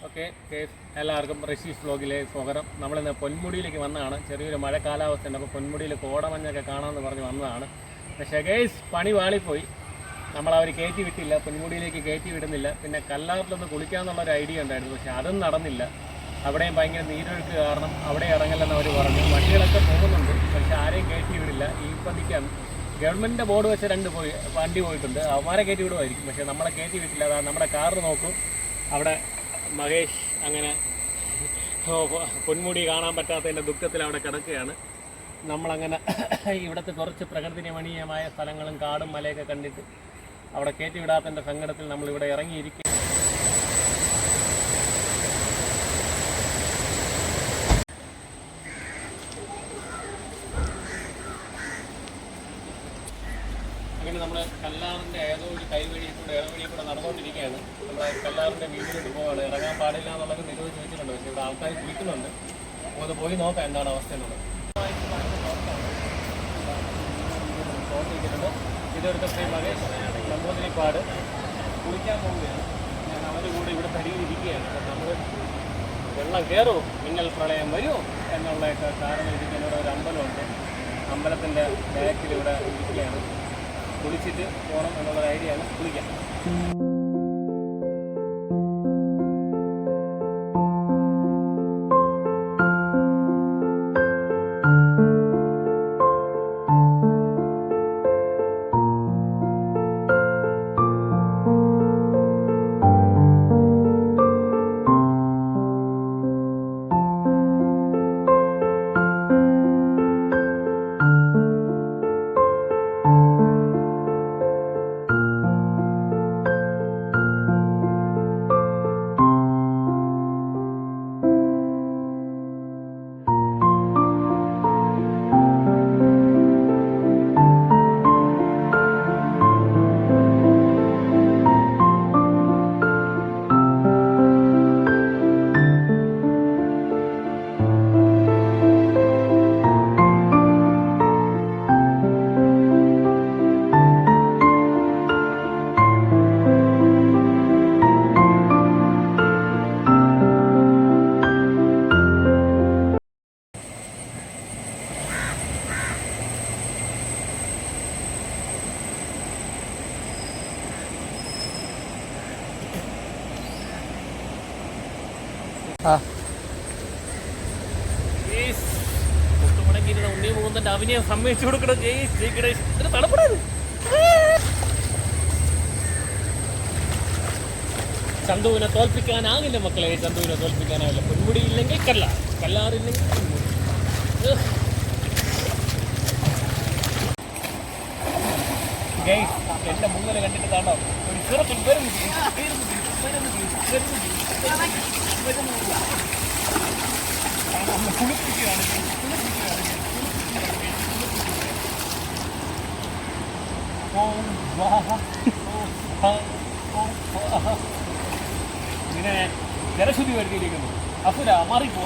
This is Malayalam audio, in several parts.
ഓക്കെ എല്ലാവർക്കും റഷീഷ് വ്ലോഗിലെ സ്വാഗതം. നമ്മളിന്ന് പൊന്മുടിയിലേക്ക് വന്നതാണ്. ചെറിയൊരു മഴ കാലാവസ്ഥയുണ്ട്, അപ്പോൾ പൊന്മുടിയിൽ കോടമഞ്ഞൊക്കെ കാണാമെന്ന് പറഞ്ഞ് വന്നതാണ്. പക്ഷേ ഗേസ് പണി വാളിപ്പോയി. നമ്മളവർ കയറ്റി വിട്ടില്ല, പൊന്മുടിയിലേക്ക് കയറ്റി വിടുന്നില്ല. പിന്നെ കല്ലാറിലൊന്ന് കുളിക്കാമെന്നുള്ളൊരു ഐഡിയ ഉണ്ടായിരുന്നു, പക്ഷേ അതും നടന്നില്ല. അവിടെയും ഭയങ്കര നീരൊഴുക്ക് കാരണം അവിടെ ഇറങ്ങില്ലെന്ന് അവർ പറഞ്ഞു. വണ്ടികളൊക്കെ പോകുന്നുണ്ട്, പക്ഷേ ആരെയും കയറ്റി വിടില്ല. ഈ പതിക്കാൻ ഗവൺമെൻറ്റിൻ്റെ ബോർഡ് വെച്ച് വണ്ടി പോയിട്ടുണ്ട്, അവന്മാരെ കയറ്റി വിടുമായിരിക്കും. പക്ഷേ നമ്മളെ കയറ്റി വിട്ടില്ല. അതാ നമ്മുടെ കാറ് നോക്കും, അവിടെ മഹേഷ് അങ്ങനെ പൊന്മുടി കാണാൻ പറ്റാത്തതിൻ്റെ ദുഃഖത്തിൽ അവിടെ കിടക്കുകയാണ്. നമ്മളങ്ങനെ ഇവിടുത്തെ കുറച്ച് പ്രകൃതി രമണീയമായ സ്ഥലങ്ങളും കാടും മലയൊക്കെ കണ്ടിട്ട് അവിടെ കയറ്റി വിടാത്തതിൻ്റെ സങ്കടത്തിൽ നമ്മളിവിടെ ഇറങ്ങിയിരിക്കും. അങ്ങനെ നമ്മൾ കല്ലാറിൻ്റെ ഏതോ ഒരു ഇടവഴിയിൽ കൂടെ നടന്നുകൊണ്ടിരിക്കുകയാണ്. നമ്മുടെ കല്ലാറിൻ്റെ വീട്ടിലോട്ട് പോവുകയാണ്. ഇറങ്ങാൻ പാടില്ല എന്നുള്ളത് നിരോധിച്ച് വെച്ചിട്ടുണ്ട്, പക്ഷേ ഇവിടെ ആൾക്കാർ കുളിക്കുന്നുണ്ട്. അപ്പോൾ അത് പോയി നോക്കാം എന്താണ് അവസ്ഥ എന്നുള്ളത്. ഇതൊരു ശ്രീ മഹേഷ് നമ്പൂതിരിപ്പാട് കുളിക്കാൻ പോവുകയാണ്. ഞാൻ അവരുടെ കൂടെ ഇവിടെ തരിയിരിക്കുകയാണ്. അപ്പം നമ്മൾ വെള്ളം കയറുമോ, മിന്നൽ പ്രളയം വരുമോ എന്നുള്ളതൊക്കെ കാരണം ഇരിക്കുന്ന ഒരു അമ്പലമുണ്ട്. അമ്പലത്തിൻ്റെ ബാക്കിൽ ഇവിടെ ഇരിക്കുകയാണ്. കുളിച്ചിട്ട് പോകണം എന്നുള്ളൊരു ഐഡിയ ആണ്. കുളിക്കാം. ഉണ്ണി മുകുന്ദന്റെ അഭിനയം സമ്മതിച്ചു കൊടുക്കണം. തണുപ്പടാത്. ചന്തുവിനെ തോൽപ്പിക്കാനാകില്ല മക്കളെ, ചന്തുവിനെ തോൽപ്പിക്കാനാവില്ല. പൊന്മുടി ഇല്ലെങ്കിൽ കല്ലാറില്ലെങ്കിൽ പൊന്മുടി. എന്റെ മുന്നിൽ കണ്ടിട്ട് കാണാം ഒരു ചെറുപ്പം കുളിപ്പിക്കുകയാണ്. ഇങ്ങനെ ജലശുദ്ധി വരുത്തിയിരിക്കുന്നു. അസുര മാറിപ്പോ.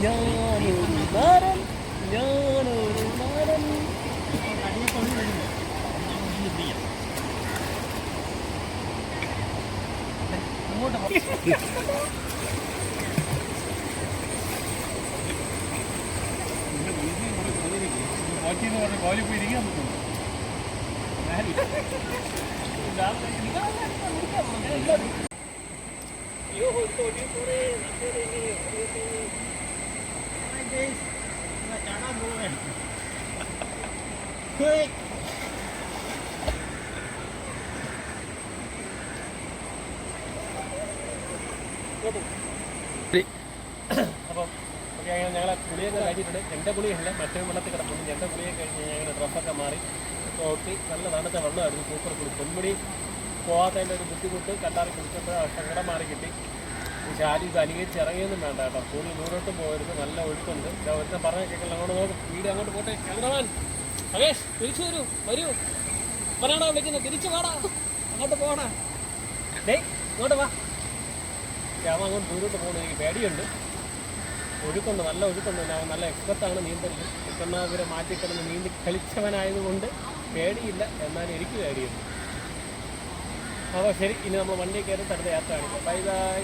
ഞാനൊരു നാരൻ. കോലിപ്പോയിരിക്കാൻ അപ്പം ഞങ്ങളെ കുളിയൊക്കെ കഴിഞ്ഞിട്ടുണ്ട്. എൻ്റെ കുളിയല്ല, മറ്റേ വെള്ളത്തിൽ കിടക്കുന്നു. എൻ്റെ കുളിയൊക്കെ കഴിഞ്ഞ് ഞങ്ങൾ ഡ്രസ്സൊക്കെ മാറി തോട്ടി നല്ല തണുത്ത വെള്ളമായിരുന്നു. സൂപ്പർ കുളി. പൊന്മുടി പോകാത്തതിൻ്റെ ഒരു ബുദ്ധിമുട്ട് കല്ലാറി കുളിച്ചപ്പോൾ സങ്കടം മാറി കിട്ടി. പക്ഷേ ആരും ഇത് അനുകരിച്ച് ഇറങ്ങിയൊന്നും വേണ്ട കേട്ടോ. കൂടുതൽ ദൂരോട്ടും പോകരുത്, നല്ല ഒഴുക്കുണ്ട്. ഒരുത്തം പറഞ്ഞ കേൾക്കില്ല. അങ്ങോട്ട് നോക്കും, വീട് അങ്ങോട്ട് പോട്ടെ. ക്യാമറമാൻ മഹേഷ് തിരിച്ചു വരൂ പറയാണോ വിളിക്കുന്നത്, തിരിച്ചു വാടാ, അങ്ങോട്ട് പോകണ. ഇങ്ങോട്ട് വാ. ക്യാമറ അങ്ങോട്ട് ദൂരോട്ട് പോകണം. എനിക്ക് പേടിയുണ്ട്. ഒഴുക്കുണ്ട്, നല്ല ഒഴുക്കുണ്ട്. ഞാൻ നല്ല എക്സ്പെർട്ടാണ് നീന്തലിൽ. ഇക്കണ്ണാപുരം മാറ്റിക്കിടന്ന് നീന്തി കളിച്ചവനായതുകൊണ്ട് പേടിയില്ല, എന്നാലും എനിക്ക് പേടിയുണ്ട്. അപ്പോൾ ശരി, ഇനി നമ്മൾ വണ്ടി കയറി അടുത്ത യാത്ര കാണിക്കാം. Bye bye.